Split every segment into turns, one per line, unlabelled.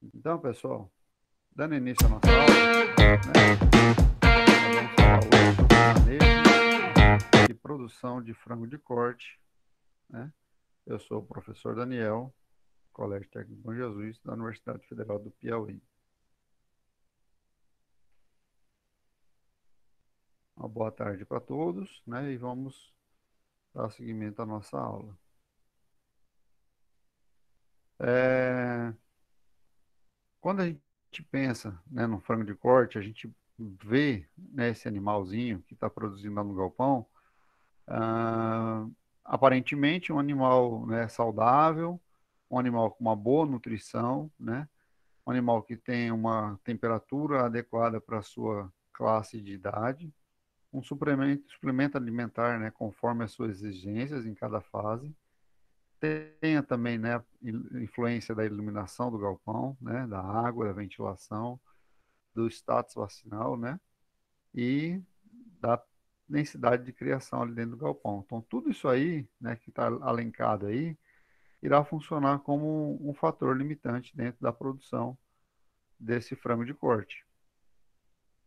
Então, pessoal, dando início à nossa aula, né, nós vamos falar hoje sobre o manejo e produção de frango de corte, né? Eu sou o professor Daniel, Colégio Técnico Bom Jesus, da Universidade Federal do Piauí. Uma boa tarde para todos, né? E vamos dar seguimento à nossa aula. É, Quando a gente pensa, né, no frango de corte, a gente vê, né, esse animalzinho que está produzindo lá no galpão. Ah, Aparentemente, um animal, né, saudável, um animal com uma boa nutrição, né? Um animal que tem uma temperatura adequada para a sua classe de idade, um suplemento alimentar, né, conforme as suas exigências em cada fase. Tenha também, né, influência da iluminação do galpão, né, da água, da ventilação, do status vacinal, né? E da densidade de criação ali dentro do galpão. Então, tudo isso aí, né, que está alencado aí, irá funcionar como um fator limitante dentro da produção desse frango de corte.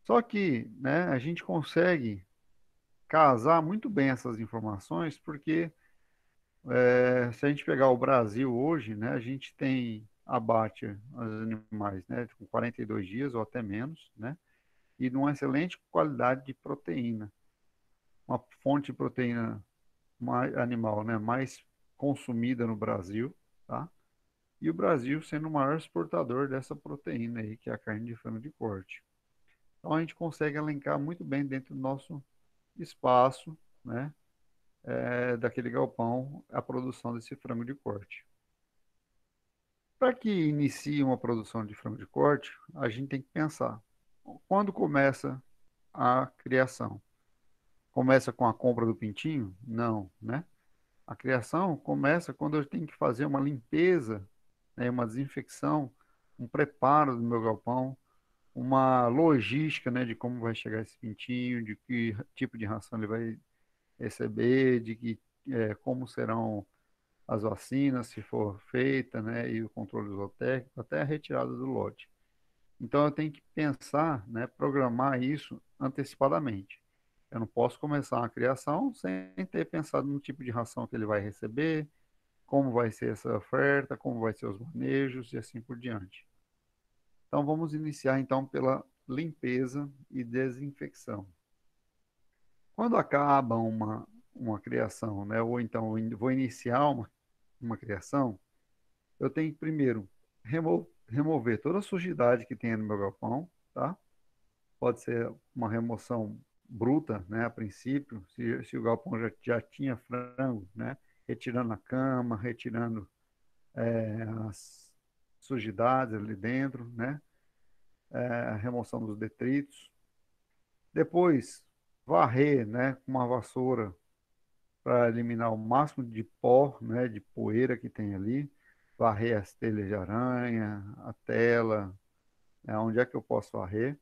Só que, né, a gente consegue casar muito bem essas informações, porque se a gente pegar o Brasil hoje, né, a gente tem abate os animais, né, com 42 dias ou até menos, né, e numa excelente qualidade de proteína. Uma fonte de proteína animal, né, mais consumida no Brasil, tá? E o Brasil sendo o maior exportador dessa proteína aí, que é a carne de frango de corte. Então a gente consegue elencar muito bem dentro do nosso espaço, né, daquele galpão, a produção desse frango de corte. Para que inicie uma produção de frango de corte, a gente tem que pensar quando começa a criação. Começa com a compra do pintinho? Não, né? A criação começa quando eu tenho que fazer uma limpeza, né, uma desinfecção, um preparo do meu galpão, uma logística, né, de como vai chegar esse pintinho, de que tipo de ração ele vai receber, como serão as vacinas, se for feita, né, e o controle zootécnico, até a retirada do lote. Então eu tenho que pensar, né, programar isso antecipadamente. Eu não posso começar a criação sem ter pensado no tipo de ração que ele vai receber, como vai ser essa oferta, como vai ser os manejos e assim por diante. Então vamos iniciar então pela limpeza e desinfecção. Quando acaba uma criação, né, ou então vou iniciar uma criação, eu tenho que primeiro remover toda a sujidade que tem no meu galpão, tá? Pode ser uma remoção bruta, né, a princípio, se o galpão já tinha frango, né, retirando a cama, retirando as sujidades ali dentro, né? A remoção dos detritos. Depois, varrer, né, com uma vassoura para eliminar o máximo de pó, né, de poeira que tem ali. Varrer as telhas de aranha, a tela, né, onde é que eu posso varrer.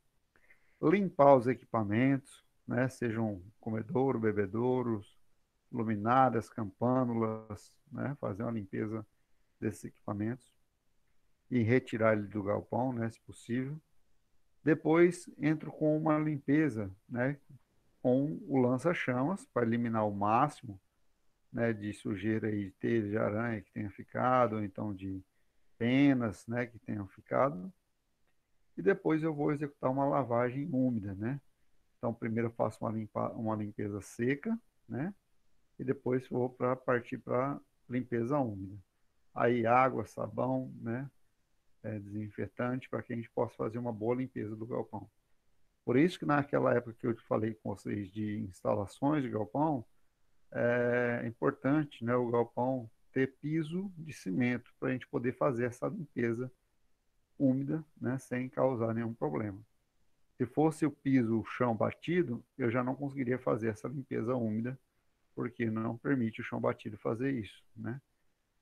Limpar os equipamentos, né, sejam comedouro, bebedouros, luminárias, campânulas, né, fazer uma limpeza desses equipamentos e retirar ele do galpão, né, se possível. Depois entro com uma limpeza, né, com o lança-chamas para eliminar o máximo, né, de sujeira e de teia de aranha que tenha ficado, ou então de penas, né, que tenham ficado. E depois eu vou executar uma lavagem úmida, né? Então primeiro eu faço uma limpeza seca, né? E depois vou para partir para limpeza úmida. Aí água, sabão, né? Desinfetante para que a gente possa fazer uma boa limpeza do galpão. Por isso que naquela época que eu te falei com vocês de instalações de galpão, é importante, né, o galpão ter piso de cimento para a gente poder fazer essa limpeza úmida, né, sem causar nenhum problema. Se fosse o piso, o chão batido, eu já não conseguiria fazer essa limpeza úmida, porque não permite o chão batido fazer isso, né?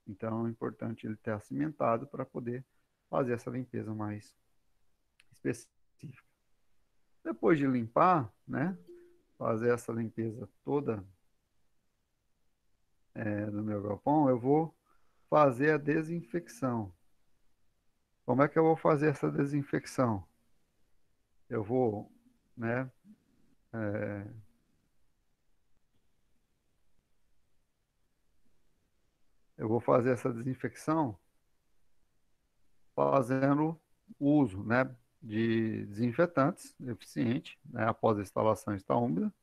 Então é importante ele ter cimentado para poder fazer essa limpeza mais específica. Depois de limpar, né, fazer essa limpeza toda do meu galpão, eu vou fazer a desinfecção. Como é que eu vou fazer essa desinfecção? Eu vou, né, é, eu vou fazer essa desinfecção fazendo uso, né, de desinfetantes eficiente, né, após a instalação estar úmida,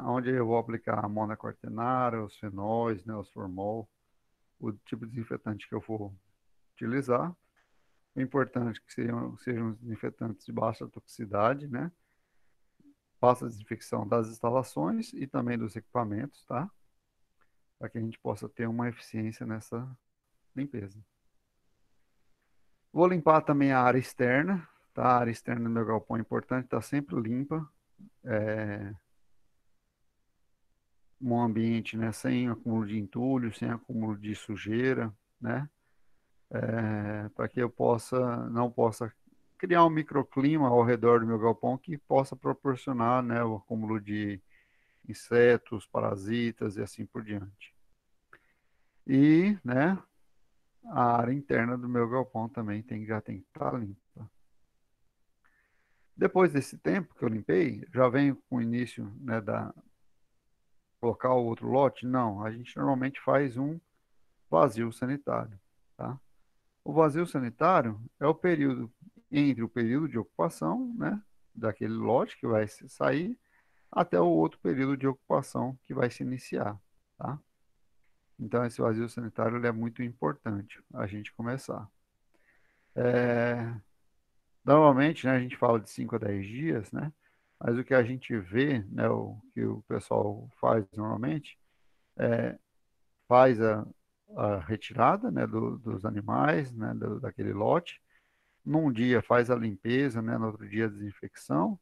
onde eu vou aplicar a monoquaternária, os fenóis, né, os formol, o tipo de desinfetante que eu for utilizar. É importante que sejam desinfetantes de baixa toxicidade, né? Faça a desinfecção das instalações e também dos equipamentos, tá? Para que a gente possa ter uma eficiência nessa limpeza. Vou limpar também a área externa, tá? A área externa do meu galpão é importante, está sempre limpa, um ambiente, né, sem acúmulo de entulho, sem acúmulo de sujeira, né? Para que eu não possa criar um microclima ao redor do meu galpão que possa proporcionar, né, o acúmulo de insetos, parasitas e assim por diante. E, né, a área interna do meu galpão também já tem que estar limpa. Depois desse tempo que eu limpei, já venho com o início, né, da colocar o outro lote? Não, a gente normalmente faz um vazio sanitário, tá? O vazio sanitário é o período entre o período de ocupação, né, daquele lote que vai sair até o outro período de ocupação que vai se iniciar, tá? Então esse vazio sanitário ele é muito importante a gente começar. É, Normalmente, né, a gente fala de 5 a 10 dias, né? Mas o que a gente vê, né, o que o pessoal faz normalmente, faz a retirada, né, dos animais, né, daquele lote. Num dia faz a limpeza, né, no outro dia a desinfecção.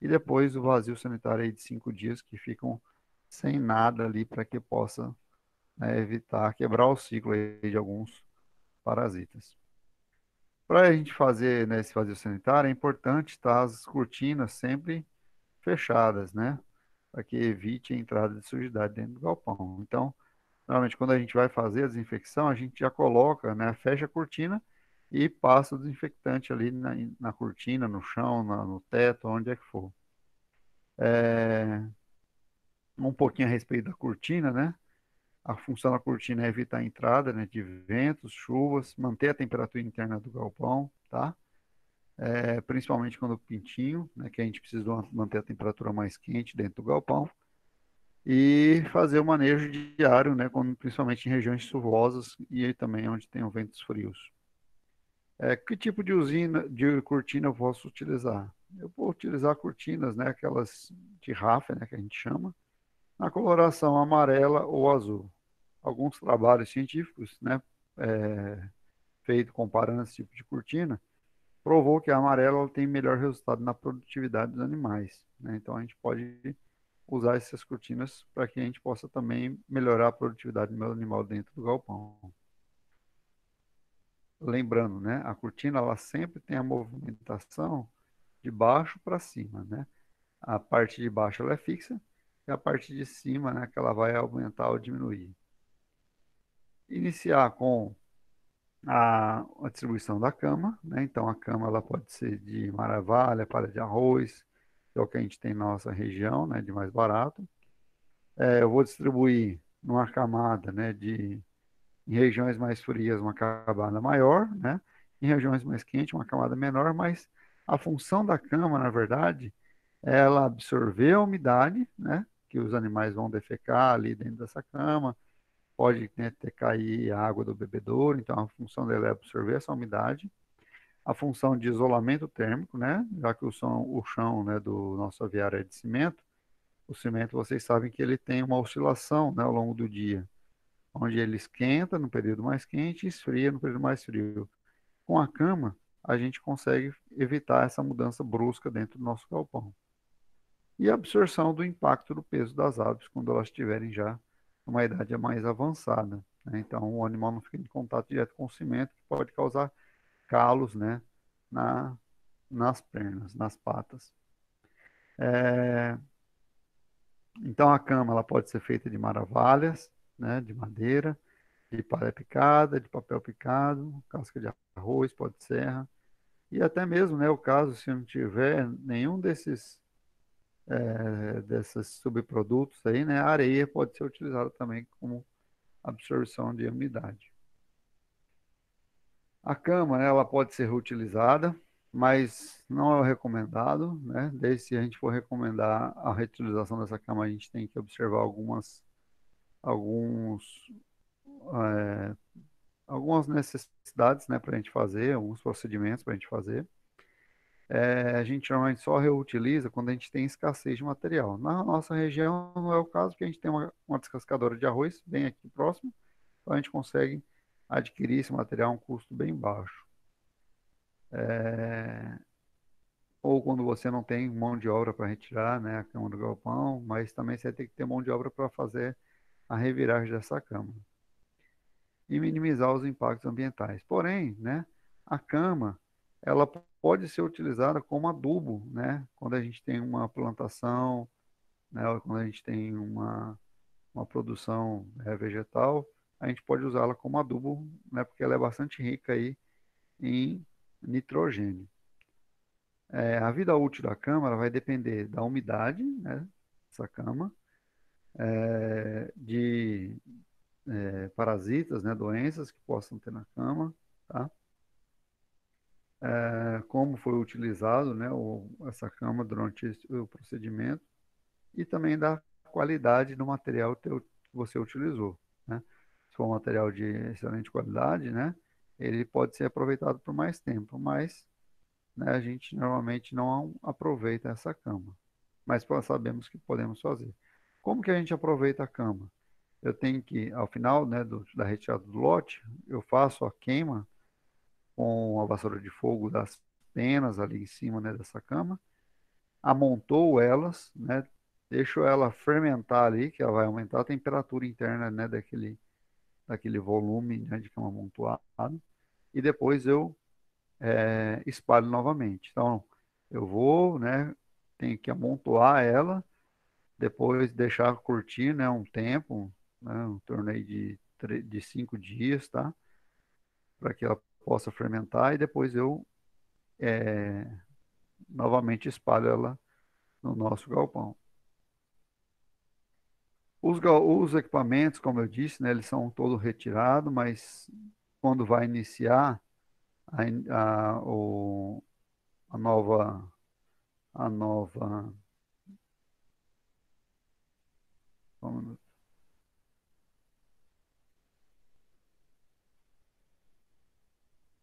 E depois o vazio sanitário aí de 5 dias que ficam sem nada ali para que possa, né, evitar quebrar o ciclo aí de alguns parasitas. Para a gente fazer, né, esse vazio sanitário, é importante estar as cortinas sempre fechadas, né? Para que evite a entrada de sujidade dentro do galpão. Então, normalmente, quando a gente vai fazer a desinfecção, a gente já coloca, né, fecha a cortina e passa o desinfectante ali na cortina, no chão, no teto, onde é que for. É, um pouquinho a respeito da cortina, né? A função da cortina é evitar a entrada, né, de ventos, chuvas, manter a temperatura interna do galpão, tá? Principalmente quando pintinho, né, que a gente precisa manter a temperatura mais quente dentro do galpão, e fazer o manejo diário, né, principalmente em regiões chuvosas e aí também onde tem ventos frios. Que tipo de de cortina eu posso utilizar? Eu vou utilizar cortinas, né, aquelas de Rafa, né, que a gente chama, na coloração amarela ou azul. Alguns trabalhos científicos, né, é, feito comparando esse tipo de cortina, provou que a amarela ela tem melhor resultado na produtividade dos animais, né? Então a gente pode usar essas cortinas para que a gente possa também melhorar a produtividade do meu animal dentro do galpão. Lembrando, né, a cortina ela sempre tem a movimentação de baixo para cima, né? A parte de baixo ela é fixa e a parte de cima, né, que ela vai aumentar ou diminuir. Iniciar com a distribuição da cama, né? Então a cama ela pode ser de maravalha, palha de arroz, que é o que a gente tem na nossa região, né, de mais barato. Eu vou distribuir numa camada, né, em regiões mais frias uma camada maior, né? Em regiões mais quentes uma camada menor, mas a função da cama, na verdade, é ela absorver a umidade, né? Que os animais vão defecar ali dentro dessa cama, pode, né, ter cair a água do bebedouro, então a função dela é absorver essa umidade. A função de isolamento térmico, né? Já que o chão, né, do nosso aviário é de cimento, o cimento, vocês sabem que ele tem uma oscilação, né, ao longo do dia, onde ele esquenta no período mais quente e esfria no período mais frio. Com a cama, a gente consegue evitar essa mudança brusca dentro do nosso galpão. E a absorção do impacto do peso das aves quando elas estiverem já numa idade mais avançada, né? Então, o animal não fica em contato direto com o cimento, que pode causar calos, né, na, nas pernas, nas patas. É, Então, a cama ela pode ser feita de maravalhas, né, de madeira. de palha picada, de papel picado, casca de arroz, pó de serra, e até mesmo, né, o caso, se não tiver nenhum desses subprodutos aí, né, a areia pode ser utilizada também como absorção de umidade. A cama, né, ela pode ser reutilizada, mas não é o recomendado, né? Desde se a gente for recomendar a reutilização dessa cama, a gente tem que observar alguns, é, algumas necessidades, né, para a gente fazer, alguns procedimentos para a gente fazer. A gente normalmente só reutiliza quando a gente tem escassez de material. Na nossa região não é o caso, porque a gente tem uma descascadora de arroz bem aqui próximo, então a gente consegue adquirir esse material a um custo bem baixo. É, ou quando você não tem mão de obra para retirar, né, a cama do galpão, mas também você tem que ter mão de obra para fazer a reviragem dessa cama e minimizar os impactos ambientais. Porém, né, a cama, ela pode ser utilizada como adubo, né, quando a gente tem uma plantação, né, ou quando a gente tem uma produção vegetal, a gente pode usá-la como adubo, né, porque ela é bastante rica aí em nitrogênio. A vida útil da cama ela vai depender da umidade, né, dessa cama, de parasitas, né, doenças que possam ter na cama, tá? Como foi utilizado, né, essa cama durante o procedimento e também da qualidade do material que você utilizou, né? Se for um material de excelente qualidade, né, ele pode ser aproveitado por mais tempo, mas, né, a gente normalmente não aproveita essa cama, mas sabemos que podemos fazer. Como que a gente aproveita a cama? Eu tenho que, ao final, né, da retirada do lote, eu faço a queima com a vassoura de fogo das penas ali em cima, né, dessa cama, amontoo elas, né, deixo ela fermentar ali, que ela vai aumentar a temperatura interna, né, daquele volume, né, de cama amontoado, e depois eu espalho novamente. Então, eu vou, né, tenho que amontoar ela, depois deixar curtir, né, um tempo, né, um torno aí de 5 dias, tá? Para que ela possa fermentar e depois eu novamente espalho ela no nosso galpão. Os equipamentos, como eu disse, né, eles são todos retirados, mas quando vai iniciar a, in- a nova, a nova, como-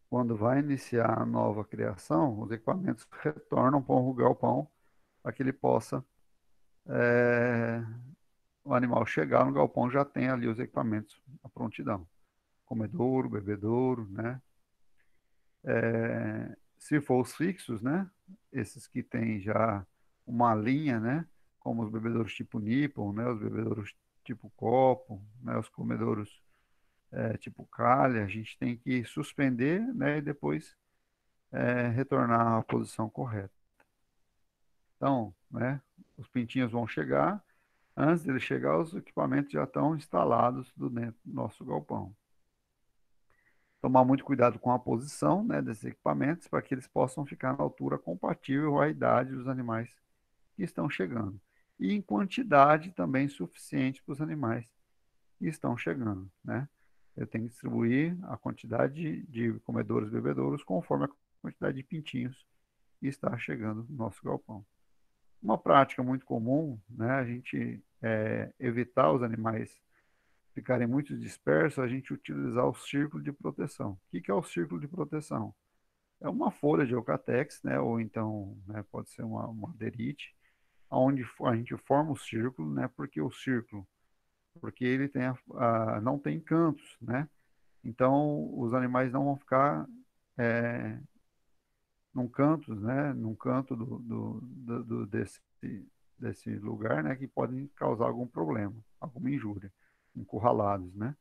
quando vai iniciar a nova criação, os equipamentos retornam para o galpão para que ele possa, é, o animal chegar no galpão já tem ali os equipamentos à prontidão. Comedouro, bebedouro, né? Se for os fixos, né? Esses que têm já uma linha, né? Como os bebedouros tipo Nippon, né? Os bebedouros tipo copo, né? Os comedouros tipo calha, a gente tem que suspender, né? E depois retornar à posição correta. Então, né? Os pintinhos vão chegar. Antes de chegar, os equipamentos já estão instalados dentro do nosso galpão. Tomar muito cuidado com a posição, né, desses equipamentos para que eles possam ficar na altura compatível à idade dos animais que estão chegando. E em quantidade também suficiente para os animais que estão chegando, né? Eu tenho que distribuir a quantidade de comedouros e bebedouros conforme a quantidade de pintinhos que está chegando no nosso galpão. Uma prática muito comum, né, a gente evitar os animais ficarem muito dispersos, a gente utilizar o círculo de proteção. O que é o círculo de proteção? É uma folha de eucatex, né, ou então, né, pode ser uma derite, onde a gente forma o círculo, né, porque ele tem não tem cantos, né? Então os animais não vão ficar é, num canto desse lugar, né, que podem causar algum problema, alguma injúria, encurralados, né?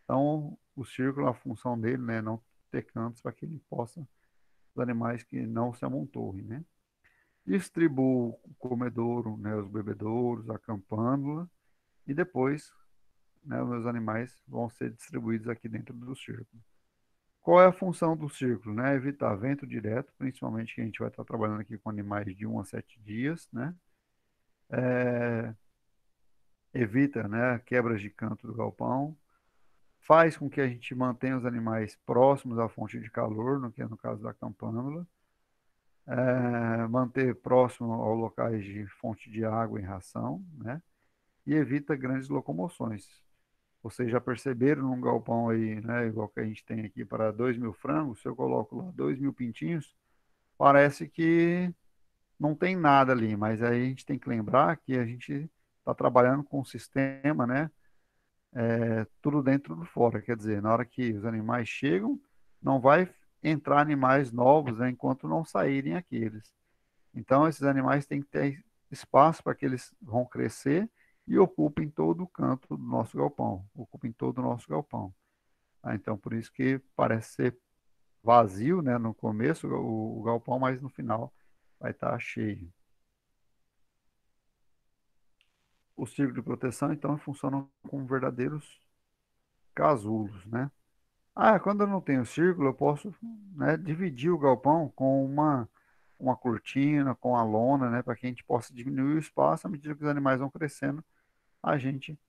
Então, o círculo, a função dele, né, é não ter cantos para que ele possa, os animais que não se amontoem, né? Distribuo o comedouro, né, os bebedouros, a campânula, e depois né, os meus animais vão ser distribuídos aqui dentro do círculo. Qual é a função do círculo, né? Evitar vento direto, principalmente que a gente vai estar trabalhando aqui com animais de 1 a 7 dias, né? É, evita, né, quebras de canto do galpão, faz com que a gente mantenha os animais próximos à fonte de calor, no que é no caso da campânula, manter próximo aos locais de fonte de água e ração, né? E evita grandes locomoções. Vocês já perceberam num galpão aí, né, igual que a gente tem aqui para 2.000 frangos, se eu coloco lá 2.000 pintinhos, parece que não tem nada ali, mas aí a gente tem que lembrar que a gente está trabalhando com um sistema, né, tudo dentro, tudo fora. Quer dizer, na hora que os animais chegam, não vai entrar animais novos, né, enquanto não saírem aqueles. Então, esses animais têm que ter espaço para que eles vão crescer e ocupem todo o canto do nosso galpão, ocupem todo o nosso galpão. Ah, então, por isso que parece ser vazio, né, no começo o galpão, mas no final vai estar cheio. O círculo de proteção, então, funciona como verdadeiros casulos, né? Ah, quando eu não tenho círculo, eu posso, né, dividir o galpão com uma cortina, com a lona, né, para que a gente possa diminuir o espaço à medida que os animais vão crescendo, a gente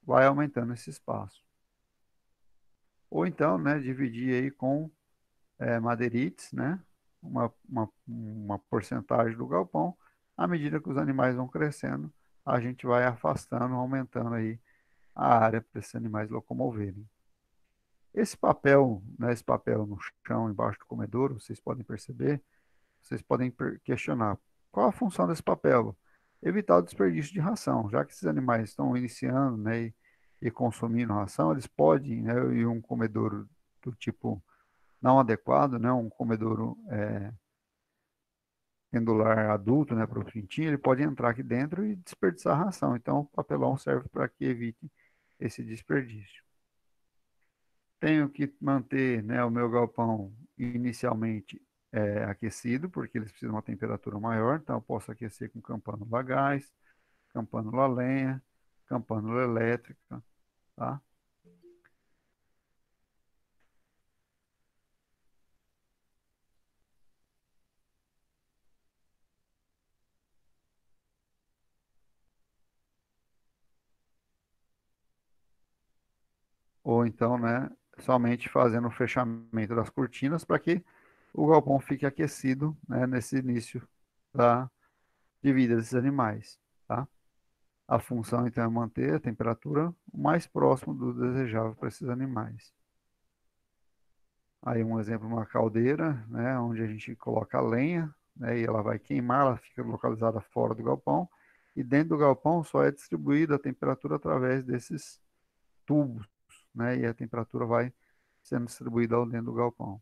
vai aumentando esse espaço. Ou então, né, dividir aí com madeirites, né, uma porcentagem do galpão, à medida que os animais vão crescendo, a gente vai afastando, aumentando aí a área para esses animais locomoverem. Esse papel, né, esse papel no chão, embaixo do comedouro, vocês podem perceber, vocês podem questionar qual a função desse papel? Evitar o desperdício de ração, já que esses animais estão iniciando, né, e consumindo ração, eles podem, né, e um comedouro do tipo não adequado, né, um comedouro pendular adulto, né, para o pintinho, ele pode entrar aqui dentro e desperdiçar a ração. Então, o papelão serve para que evite esse desperdício. Tenho que manter, né, o meu galpão inicialmente aquecido, porque eles precisam de uma temperatura maior, então eu posso aquecer com campânula a gás, campânula a lenha, campânula elétrica, tá? Ou então, né, somente fazendo o fechamento das cortinas para que o galpão fique aquecido, né, nesse início da, de vida desses animais, tá? A função, então, é manter a temperatura o mais próximo do desejável para esses animais. Aí um exemplo, uma caldeira, né, onde a gente coloca a lenha, né, e ela vai queimar, ela fica localizada fora do galpão, e dentro do galpão só é distribuída a temperatura através desses tubos, né, e a temperatura vai sendo distribuída ao dentro do galpão.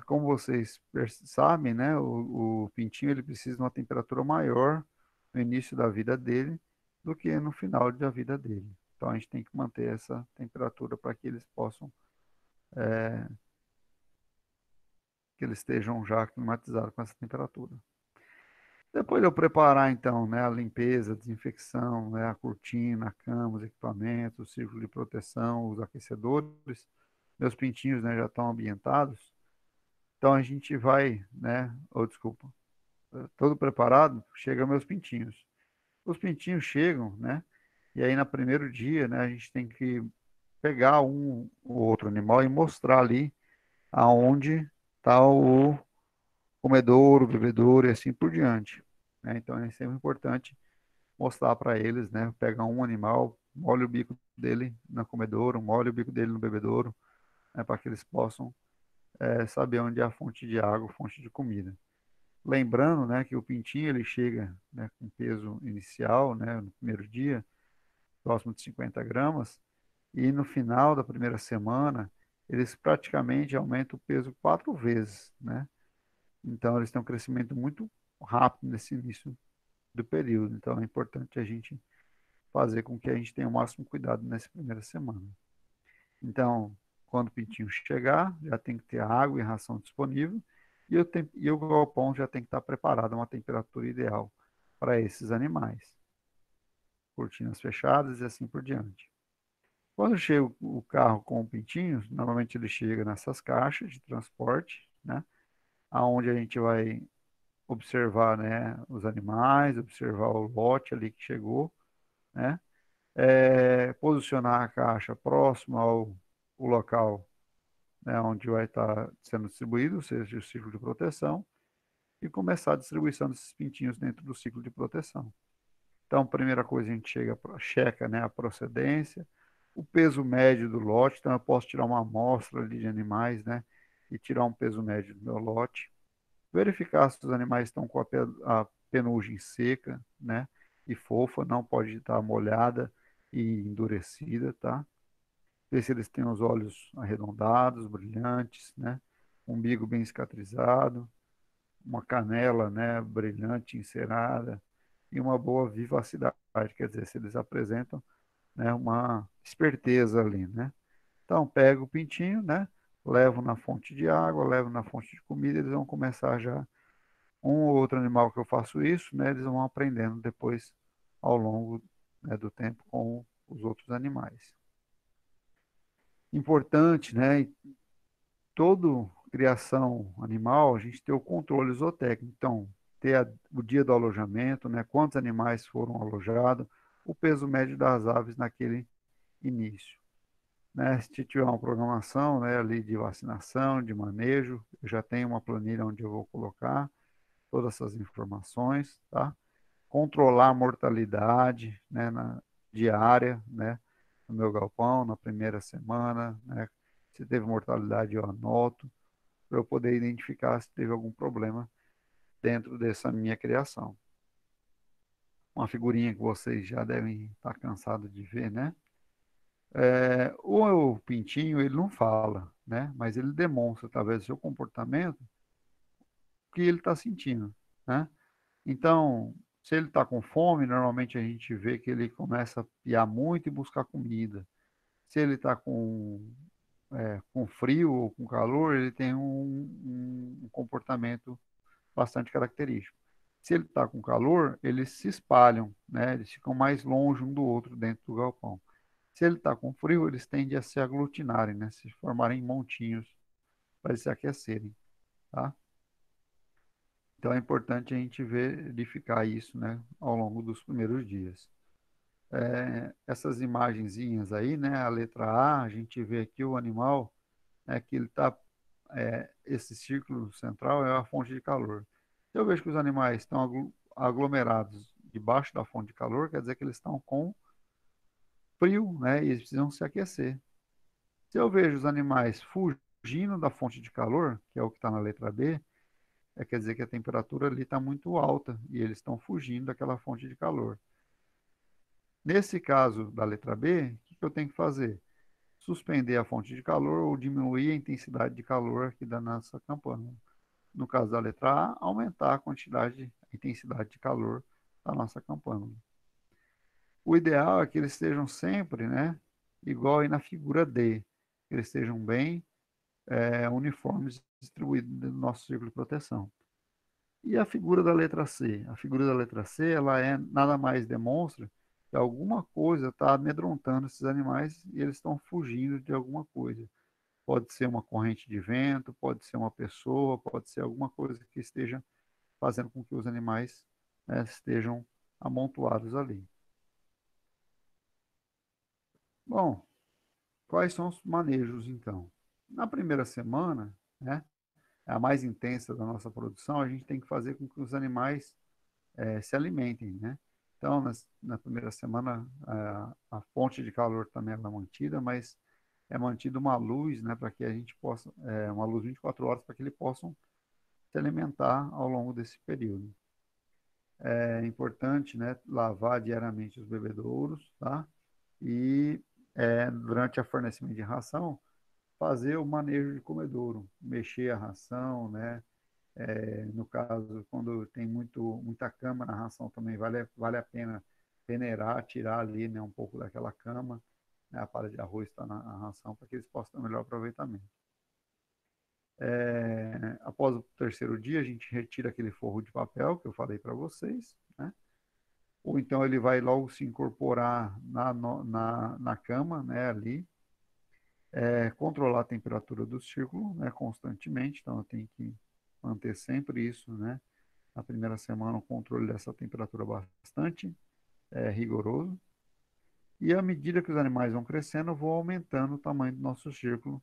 Como vocês sabem, né, o pintinho ele precisa de uma temperatura maior no início da vida dele do que no final da vida dele. Então a gente tem que manter essa temperatura para que eles possam que eles estejam já climatizados com essa temperatura. Depois de eu preparar, então, né, a limpeza, a desinfecção, né, a cortina, a cama, os equipamentos, o círculo de proteção, os aquecedores, meus pintinhos, né, já estão ambientados. Então a gente vai, né, desculpa, todo preparado, chega meus pintinhos. Os pintinhos chegam, né, e aí no primeiro dia, né, a gente tem que pegar um ou outro animal e mostrar ali aonde está o comedouro, bebedouro e assim por diante, né? Então é sempre importante mostrar para eles, né? Pegar um animal, molha o bico dele na comedouro, molha o bico dele no bebedouro, né? Para que eles possam saber onde é a fonte de água, fonte de comida. Lembrando, né, que o pintinho ele chega, né, com peso inicial, né, no primeiro dia, próximo de 50 gramas, e no final da primeira semana, eles praticamente aumentam o peso 4 vezes, né? Então, eles têm um crescimento muito rápido nesse início do período. Então, é importante a gente fazer com que a gente tenha o máximo cuidado nessa primeira semana. Então, quando o pintinho chegar, já tem que ter água e ração disponível e o galpão já tem que estar preparado a uma temperatura ideal para esses animais. cortinas fechadas e assim por diante. Quando chega o carro com o pintinho, normalmente ele chega nessas caixas de transporte, né? Aonde a gente vai observar, né, os animais, observar o lote ali que chegou, né? Posicionar a caixa próximo ao o local, né, onde vai estar sendo distribuído, ou seja, o ciclo de proteção, e começar a distribuição desses pintinhos dentro do ciclo de proteção. Então, a primeira coisa, a gente checa, né, a procedência, o peso médio do lote. Então, eu posso tirar uma amostra ali de animais, né, e tirar um peso médio do meu lote. Verificar se os animais estão com a penugem seca, né, e fofa, não pode estar molhada e endurecida, tá? Ver se eles têm os olhos arredondados, brilhantes, né, umbigo bem cicatrizado, uma canela, né, brilhante, encerada e uma boa vivacidade, quer dizer, se eles apresentam, né, uma esperteza ali, né? Então, pego o pintinho, né, levo na fonte de água, levo na fonte de comida, eles vão começar já um ou outro animal que eu faço isso, né, eles vão aprendendo depois ao longo, né, do tempo com os outros animais. Importante, né, todo criação animal, a gente ter o controle zootécnico. Então, ter o dia do alojamento, né, quantos animais foram alojados, o peso médio das aves naquele início. Né? Se tiver uma programação, né, ali de vacinação, de manejo, eu já tenho uma planilha onde eu vou colocar todas essas informações, tá? Controlar a mortalidade, né, diária, né, no meu galpão, na primeira semana, né? Se teve mortalidade, eu anoto para eu poder identificar se teve algum problema dentro dessa minha criação. Uma figurinha que vocês já devem estar cansados de ver, né? O pintinho, ele não fala, né? Mas ele demonstra, através do seu comportamento, o que ele está sentindo, né? Então, se ele está com fome, normalmente a gente vê que ele começa a piar muito e buscar comida. Se ele está com frio ou com calor, ele tem um comportamento bastante característico. Se ele está com calor, eles se espalham, né? Eles ficam mais longe um do outro dentro do galpão. Se ele está com frio, eles tendem a se aglutinarem, né? Se formarem em montinhos para se aquecerem, tá? Então é importante a gente verificar isso, né, ao longo dos primeiros dias. Essas imagenzinhas aí, né, a letra A, a gente vê aqui o animal, né, que ele está, esse círculo central é a fonte de calor. Se eu vejo que os animais estão aglomerados debaixo da fonte de calor, quer dizer que eles estão com frio, né, e eles precisam se aquecer. Se eu vejo os animais fugindo da fonte de calor, que é o que está na letra B, quer dizer que a temperatura ali está muito alta e eles estão fugindo daquela fonte de calor. Nesse caso da letra B, o que eu tenho que fazer? Suspender a fonte de calor ou diminuir a intensidade de calor aqui da nossa campana. No caso da letra A, aumentar a quantidade, a intensidade de calor da nossa campana. O ideal é que eles estejam sempre, né, igual aí na figura D, que eles estejam bem uniformes distribuídos no nosso círculo de proteção. E a figura da letra C? A figura da letra C, ela nada mais demonstra que alguma coisa está amedrontando esses animais e eles estão fugindo de alguma coisa. Pode ser uma corrente de vento, pode ser uma pessoa, pode ser alguma coisa que esteja fazendo com que os animais, né, estejam amontoados ali. Bom, quais são os manejos então? Na primeira semana, né, a mais intensa da nossa produção, a gente tem que fazer com que os animais se alimentem, né? Então, na primeira semana, a fonte de calor também é mantida, mas é mantida uma luz, né, para que a gente possa, uma luz 24 horas, para que eles possam se alimentar ao longo desse período. É importante, né, lavar diariamente os bebedouros, tá? E durante o fornecimento de ração, fazer o manejo de comedouro, mexer a ração, né? No caso, quando tem muita cama na ração também, vale a pena peneirar, tirar ali, né, um pouco daquela cama, né, a palha de arroz está na ração, para que eles possam ter um melhor aproveitamento. Após o terceiro dia, a gente retira aquele forro de papel que eu falei para vocês, né, ou então ele vai logo se incorporar na cama, né, ali, controlar a temperatura do círculo, né, constantemente, então eu tenho que manter sempre isso, né, na primeira semana o controle dessa temperatura bastante rigoroso, e à medida que os animais vão crescendo, eu vou aumentando o tamanho do nosso círculo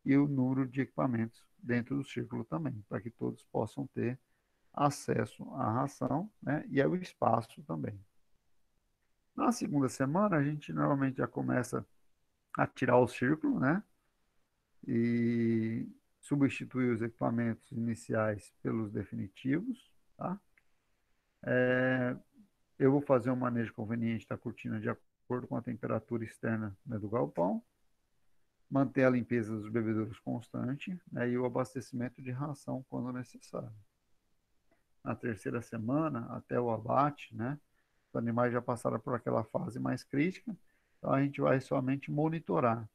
e o número de equipamentos dentro do círculo também, para que todos possam ter acesso à ração, né, e ao espaço também. Na segunda semana, a gente normalmente já começa a tirar o círculo, né, e substituir os equipamentos iniciais pelos definitivos, tá? Eu vou fazer um manejo conveniente da cortina de acordo com a temperatura externa, né, do galpão, manter a limpeza dos bebedouros constante, né, e o abastecimento de ração quando necessário. Na terceira semana, até o abate, né, os animais já passaram por aquela fase mais crítica, então a gente vai somente monitorar.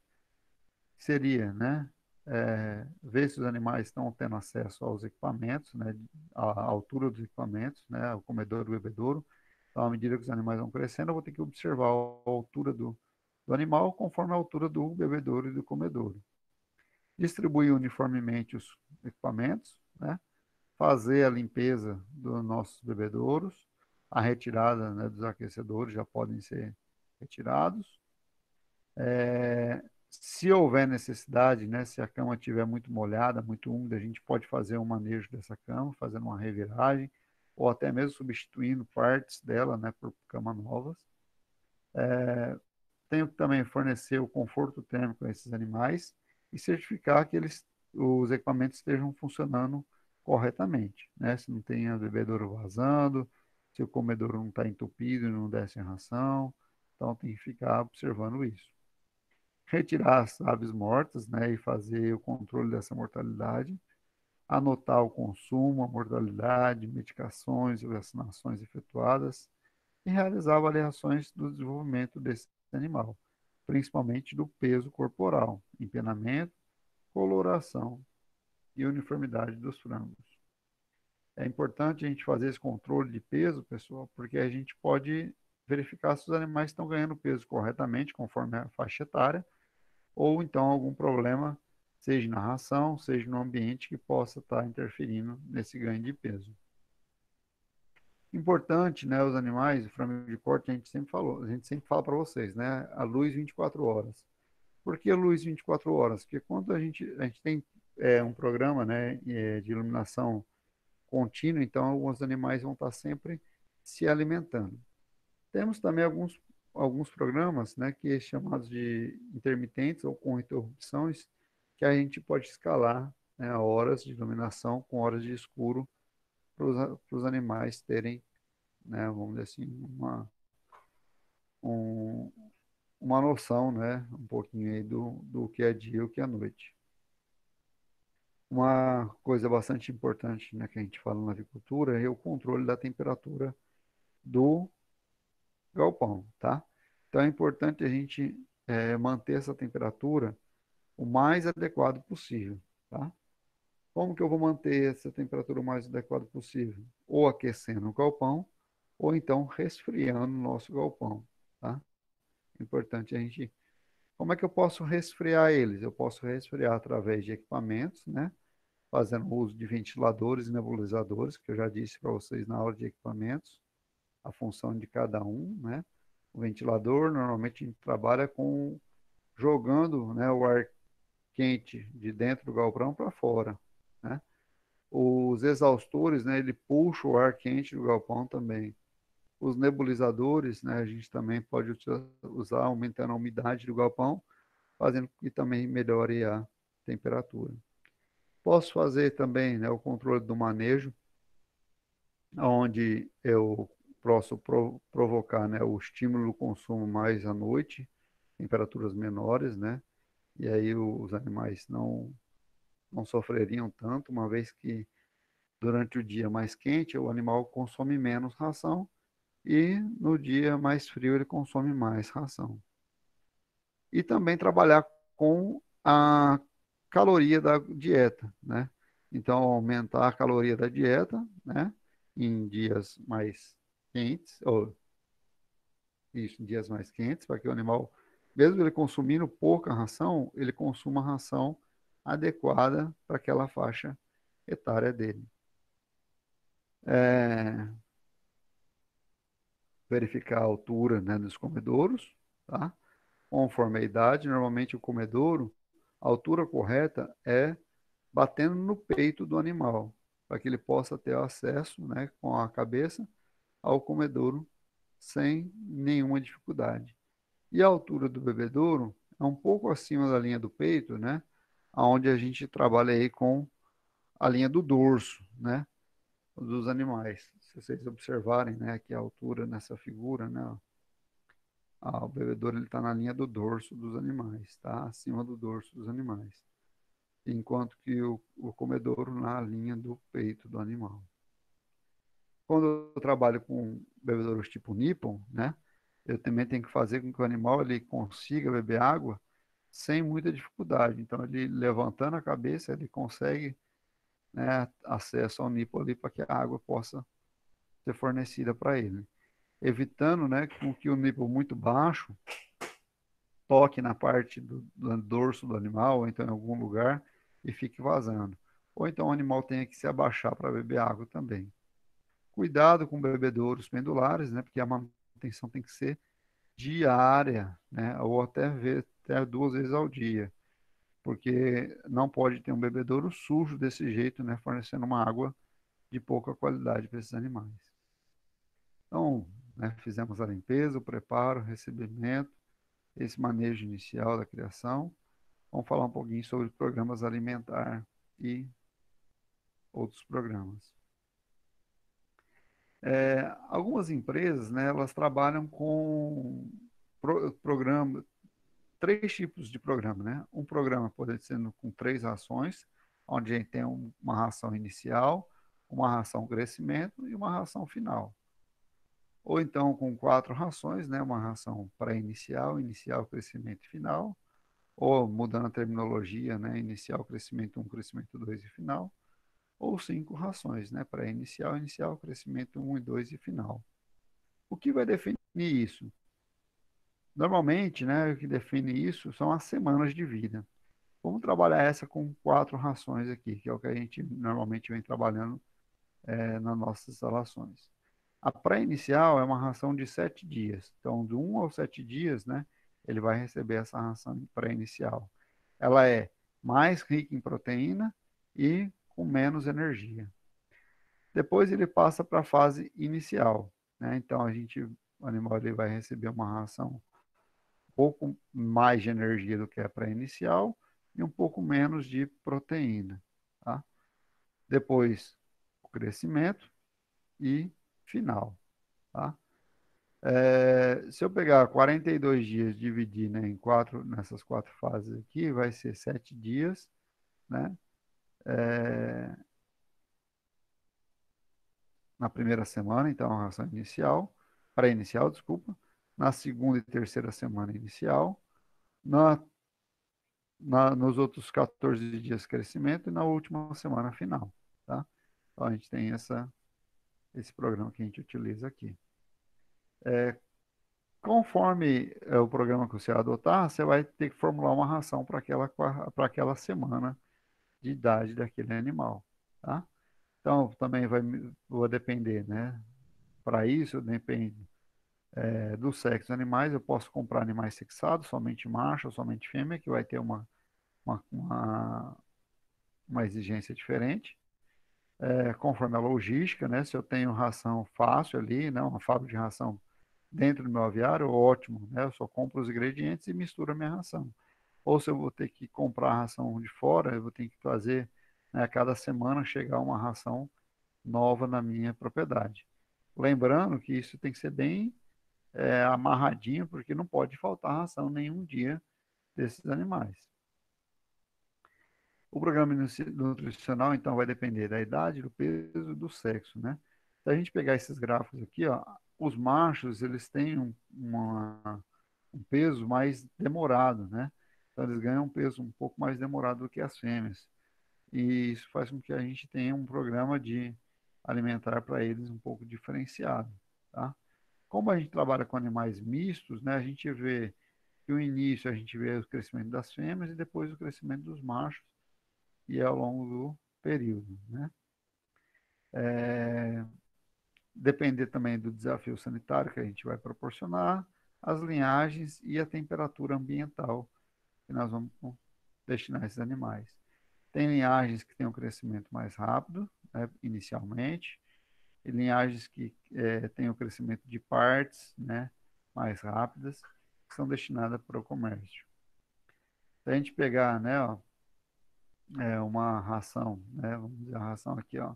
Seria, né, ver se os animais estão tendo acesso aos equipamentos, né, à altura dos equipamentos, né, o comedor e o bebedouro. Então, à medida que os animais vão crescendo, eu vou ter que observar a altura do animal conforme a altura do bebedouro e do comedouro. Distribuir uniformemente os equipamentos, né, fazer a limpeza dos nossos bebedouros, a retirada, né, dos aquecedores já podem ser retirados. Se houver necessidade, né, se a cama estiver muito molhada, muito úmida, a gente pode fazer um manejo dessa cama, fazendo uma reviragem, ou até mesmo substituindo partes dela, né, por camas novas. Tenho que também fornecer o conforto térmico a esses animais e certificar que os equipamentos estejam funcionando corretamente, né? Se não tem bebedouro vazando, se o comedouro não está entupido e não desce em ração. Então, tem que ficar observando isso. Retirar as aves mortas, né, e fazer o controle dessa mortalidade, anotar o consumo, a mortalidade, medicações e vacinações efetuadas e realizar avaliações do desenvolvimento desse animal, principalmente do peso corporal, empenamento, coloração e uniformidade dos frangos. É importante a gente fazer esse controle de peso, pessoal, porque a gente pode verificar se os animais estão ganhando peso corretamente, conforme a faixa etária, ou então algum problema, seja na ração, seja no ambiente que possa estar interferindo nesse ganho de peso. Importante, né, os animais, o frango de corte, a gente sempre falou, a gente sempre fala para vocês, né, a luz 24 horas. Por que a luz 24 horas? Porque quando a gente tem um programa, né, de iluminação contínua, então alguns animais vão estar sempre se alimentando. Temos também alguns programas, né, que é chamados de intermitentes ou com interrupções, que a gente pode escalar, né, horas de iluminação com horas de escuro para os animais terem, né, vamos dizer assim, um, uma noção, né, um pouquinho aí do que é dia e o que é noite. Uma coisa bastante importante, né, que a gente fala na avicultura é o controle da temperatura do galpão, tá? Então é importante a gente manter essa temperatura o mais adequado possível, tá? Como que eu vou manter essa temperatura o mais adequada possível? Ou aquecendo o galpão, ou então resfriando o nosso galpão, tá? É importante a gente. Como é que eu posso resfriar eles? Eu posso resfriar através de equipamentos, né? Fazendo uso de ventiladores e nebulizadores, que eu já disse para vocês na aula de equipamentos, a função de cada um, né? O ventilador, normalmente a gente trabalha jogando, né, o ar quente de dentro do galpão para fora, né? Os exaustores, né, ele puxa o ar quente do galpão também. Os nebulizadores, né, a gente também pode usar aumentando a umidade do galpão, fazendo com que também melhore a temperatura. Posso fazer também, né, o controle do manejo, onde eu posso provocar, né, o estímulo do consumo mais à noite, temperaturas menores, né? E aí os animais não sofreriam tanto, uma vez que durante o dia mais quente o animal consome menos ração e no dia mais frio ele consome mais ração. E também trabalhar com a caloria da dieta, né? Então, aumentar a caloria da dieta, né? Em dias mais quentes, ou isso, em dias mais quentes, para que o animal, mesmo ele consumindo pouca ração, ele consuma a ração adequada para aquela faixa etária dele. É, verificar a altura, né, dos comedouros, tá? Conforme a idade, normalmente o comedouro, a altura correta é batendo no peito do animal, para que ele possa ter acesso, né, com a cabeça ao comedouro sem nenhuma dificuldade. E a altura do bebedouro é um pouco acima da linha do peito, né, onde a gente trabalha aí com a linha do dorso, né, dos animais. Se vocês observarem, né, aqui a altura nessa figura, né, o bebedouro ele está na linha do dorso dos animais, está acima do dorso dos animais, enquanto que o comedouro na linha do peito do animal. Quando eu trabalho com bebedouros tipo Nippon, né, eu também tenho que fazer com que o animal ele consiga beber água sem muita dificuldade. Então, ele levantando a cabeça, ele consegue, né, acesso ao Nippon ali para que a água possa ser fornecida para ele, evitando, né, com que o Nippon muito baixo toque na parte do dorso do animal, ou então em algum lugar, e fique vazando. Ou então o animal tenha que se abaixar para beber água também. Cuidado com bebedouros pendulares, né? Porque a manutenção tem que ser diária, né? Ou até 2 vezes ao dia. Porque não pode ter um bebedouro sujo desse jeito, né? Fornecendo uma água de pouca qualidade para esses animais. Então, né, fizemos a limpeza, o preparo, o recebimento, esse manejo inicial da criação. Vamos falar um pouquinho sobre programas alimentar e outros programas. Algumas empresas, né, elas trabalham com programa, três tipos de programa, né? Um programa pode ser com 3 rações, onde a gente tem uma ração inicial, uma ração crescimento e uma ração final. Ou então com 4 rações, né? Uma ração pré-inicial, inicial, crescimento e final. Ou mudando a terminologia, né? Inicial, crescimento 1, crescimento 2 e final. Ou 5 rações, né? Pré-inicial, inicial, crescimento 1 e 2 e final. O que vai definir isso? Normalmente, né, o que define isso são as semanas de vida. Vamos trabalhar essa com 4 rações aqui, que é o que a gente normalmente vem trabalhando nas nossas instalações. A pré-inicial é uma ração de 7 dias. Então, de 1 aos 7 dias, né, ele vai receber essa ração pré-inicial. Ela é mais rica em proteína e com menos energia. Depois ele passa para a fase inicial, né? Então o animal ele vai receber uma ração um pouco mais de energia do que a pré-inicial e um pouco menos de proteína, tá? Depois o crescimento e final, tá? Se eu pegar 42 dias e dividir, né, nessas 4 fases aqui, vai ser 7 dias, né? É, na primeira semana, então, a ração inicial, pré-inicial, desculpa. Na segunda e terceira semana inicial. Na, nos outros 14 dias crescimento e na última semana final, tá? Então, a gente tem esse programa que a gente utiliza aqui. Conforme o programa que você adotar, você vai ter que formular uma ração para aquela semana de idade daquele animal, tá? Então, também vai depender, né? Para isso, depende do sexo dos animais. Eu posso comprar animais sexados, somente macho ou somente fêmea, que vai ter uma, uma, uma exigência diferente, conforme a logística, né? Se eu tenho ração fácil ali, né? Uma fábrica de ração dentro do meu aviário, ótimo, né? Eu só compro os ingredientes e misturo a minha ração. Ou se eu vou ter que comprar a ração de fora, eu vou ter que trazer, né, a cada semana chegar uma ração nova na minha propriedade. Lembrando que isso tem que ser bem amarradinho, porque não pode faltar ração nenhum dia desses animais. O programa nutricional, então, vai depender da idade, do peso e do sexo, né? Se a gente pegar esses gráficos aqui, ó, os machos, eles têm um peso mais demorado, né? Então, eles ganham um peso um pouco mais demorado do que as fêmeas. E isso faz com que a gente tenha um programa de alimentar para eles um pouco diferenciado, tá? como a gente trabalha com animais mistos, né, a gente vê que o início a gente vê o crescimento das fêmeas e depois o crescimento dos machos e é ao longo do período, né? É, depender também do desafio sanitário que a gente vai proporcionar, as linhagens e a temperatura ambiental que nós vamos destinar a esses animais. Tem linhagens que têm um crescimento mais rápido, né, inicialmente, e linhagens que têm o crescimento de partes, né, mais rápidas, que são destinadas para o comércio. Se a gente pegar, né, ó, uma ração, né, vamos dizer a ração aqui, ó,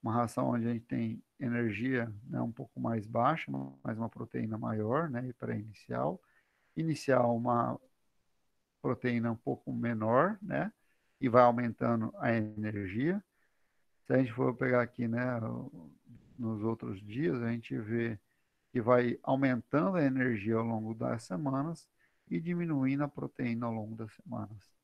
uma ração onde a gente tem energia, né, um pouco mais baixa, mas uma proteína maior, né, para inicial. Inicial, uma proteína um pouco menor, né, e vai aumentando a energia. Se a gente for pegar aqui, né, nos outros dias, a gente vê que vai aumentando a energia ao longo das semanas e diminuindo a proteína ao longo das semanas.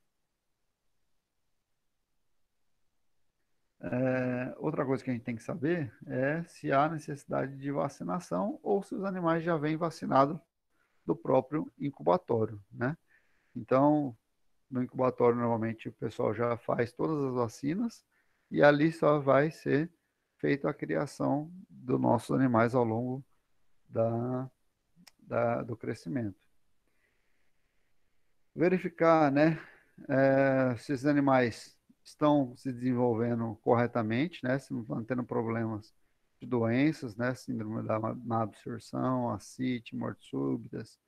Outra coisa que a gente tem que saber é se há necessidade de vacinação ou se os animais já vêm vacinados do próprio incubatório, né? Então, no incubatório, normalmente, o pessoal já faz todas as vacinas e ali só vai ser feita a criação dos nossos animais ao longo da, do crescimento. Verificar, né, se esses animais estão se desenvolvendo corretamente, né, se não estão tendo problemas de doenças, né, síndrome da má absorção, ascite, mortes súbitas,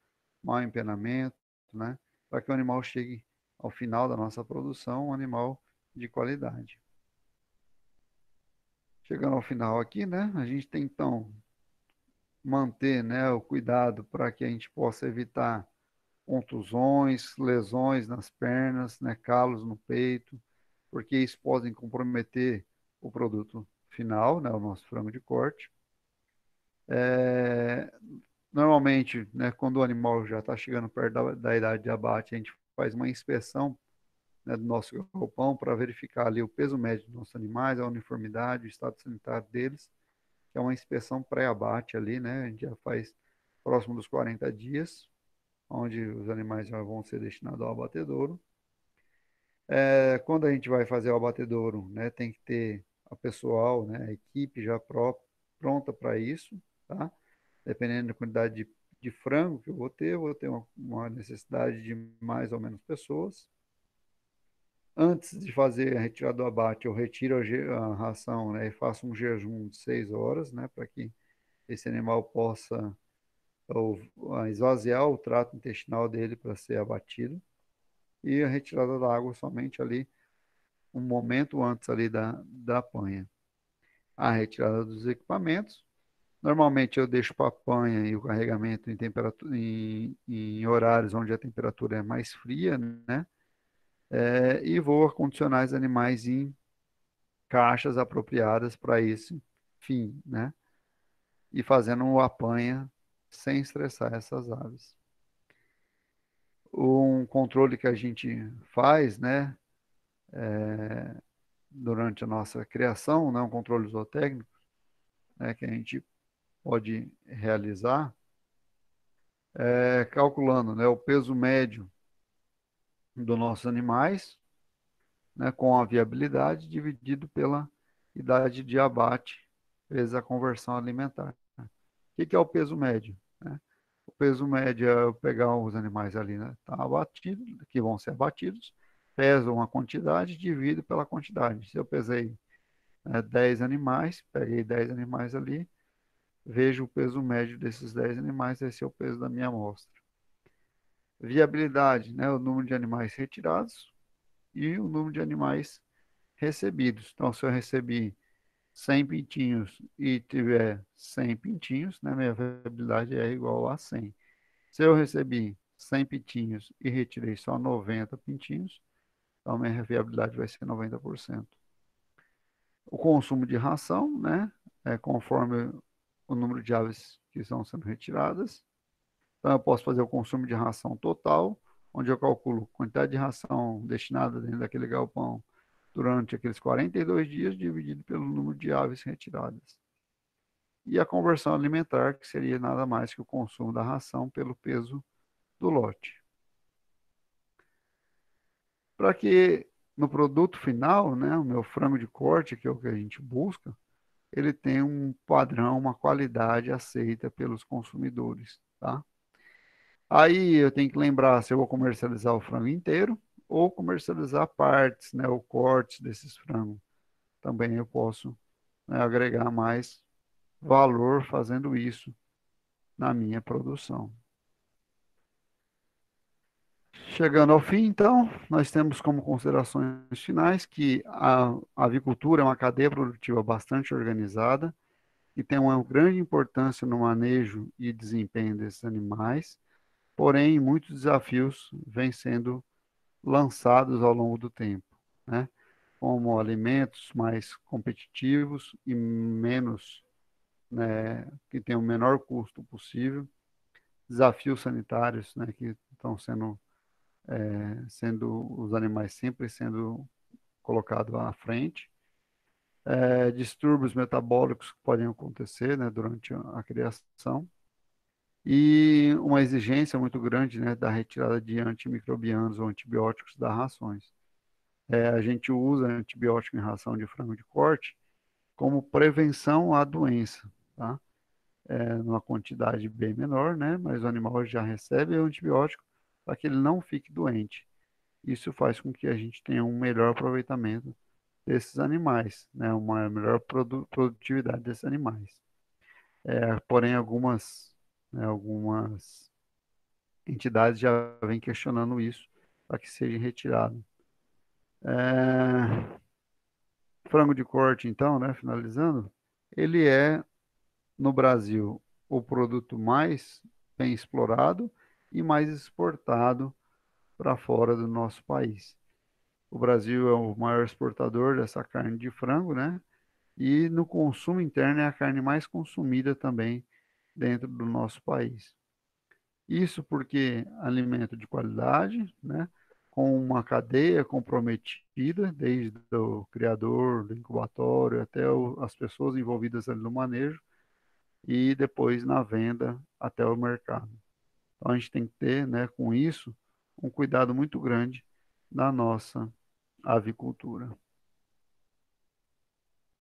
mau empenamento, né, para que o animal chegue ao final da nossa produção, um animal de qualidade. Chegando ao final aqui, né, a gente tem então manter, né, o cuidado para que a gente possa evitar contusões, lesões nas pernas, né, calos no peito, porque isso podem comprometer o produto final, né, o nosso frango de corte. É, normalmente, né, quando o animal já está chegando perto da idade de abate, a gente faz uma inspeção, né, do nosso galpão para verificar ali o peso médio dos nossos animais, a uniformidade, o estado sanitário deles, que é uma inspeção pré-abate ali, né, a gente já faz próximo dos 40 dias, onde os animais já vão ser destinados ao abatedouro. Quando a gente vai fazer o abatedouro, né, tem que ter a pessoal, né, a equipe já pronta para isso, tá? Dependendo da quantidade de frango que eu vou ter uma necessidade de mais ou menos pessoas. Antes de fazer a retirada do abate, eu retiro a ração, né, e faço um jejum de 6 horas, né, para que esse animal possa esvaziar o trato intestinal dele para ser abatido. E a retirada da água somente ali um momento antes ali da panha. A retirada dos equipamentos. Normalmente eu deixo para a panha e o carregamento em, temperatura, em horários onde a temperatura é mais fria, né? E vou acondicionar os animais em caixas apropriadas para esse fim, né? E fazendo o apanha sem estressar essas aves. Um controle que a gente faz, né, durante a nossa criação, né, um controle zootécnico, né, que a gente pode realizar, calculando, né, o peso médio dos nossos animais, né, com a viabilidade dividido pela idade de abate, vezes a conversão alimentar. O que é o peso médio? Né? O peso médio é eu pegar os animais ali, né, tá abatidos, que vão ser abatidos, peso uma quantidade, divido pela quantidade. Se eu pesei 10 animais, peguei 10 animais ali, vejo o peso médio desses 10 animais, esse é o peso da minha amostra. Viabilidade, né, o número de animais retirados e o número de animais recebidos. Então, se eu recebi 100 pintinhos e tiver 100 pintinhos, né, minha viabilidade é igual a 100. Se eu recebi 100 pintinhos e retirei só 90 pintinhos, então minha viabilidade vai ser 90%. O consumo de ração, né, é conforme o número de aves que estão sendo retiradas. Então, eu posso fazer o consumo de ração total, onde eu calculo a quantidade de ração destinada dentro daquele galpão durante aqueles 42 dias, dividido pelo número de aves retiradas. e a conversão alimentar, que seria nada mais que o consumo da ração pelo peso do lote. Para que no produto final, né, o meu frango de corte, que é o que a gente busca, ele tenha um padrão, uma qualidade aceita pelos consumidores, tá? Aí eu tenho que lembrar se eu vou comercializar o frango inteiro ou comercializar partes, né, ou cortes desses frangos. Também eu posso, né, agregar mais valor fazendo isso na minha produção. Chegando ao fim, então, nós temos como considerações finais que a avicultura é uma cadeia produtiva bastante organizada e tem uma grande importância no manejo e desempenho desses animais, porém, muitos desafios vêm sendo lançados ao longo do tempo, né? Como alimentos mais competitivos e menos, né, que tenham o menor custo possível, desafios sanitários, né, que estão sendo os animais sempre sendo colocados à frente, distúrbios metabólicos que podem acontecer, né, durante a criação e uma exigência muito grande, né, da retirada de antimicrobianos ou antibióticos das rações. A gente usa antibiótico em ração de frango de corte como prevenção à doença, tá? Numa quantidade bem menor, né? Mas o animal já recebe o antibiótico para que ele não fique doente. Isso faz com que a gente tenha um melhor aproveitamento desses animais, né? Uma melhor produtividade desses animais. Porém, algumas entidades já vêm questionando isso para que seja retirado. É, Frango de corte, então, né? Finalizando, ele é no Brasil o produto mais bem explorado e mais exportado para fora do nosso país. O Brasil é o maior exportador dessa carne de frango, né? E no consumo interno é a carne mais consumida também dentro do nosso país. Isso porque alimento de qualidade, né? Com uma cadeia comprometida, desde o criador, do incubatório, até as pessoas envolvidas ali no manejo, e depois na venda até o mercado. Então a gente tem que ter, né, com isso, um cuidado muito grande na nossa avicultura.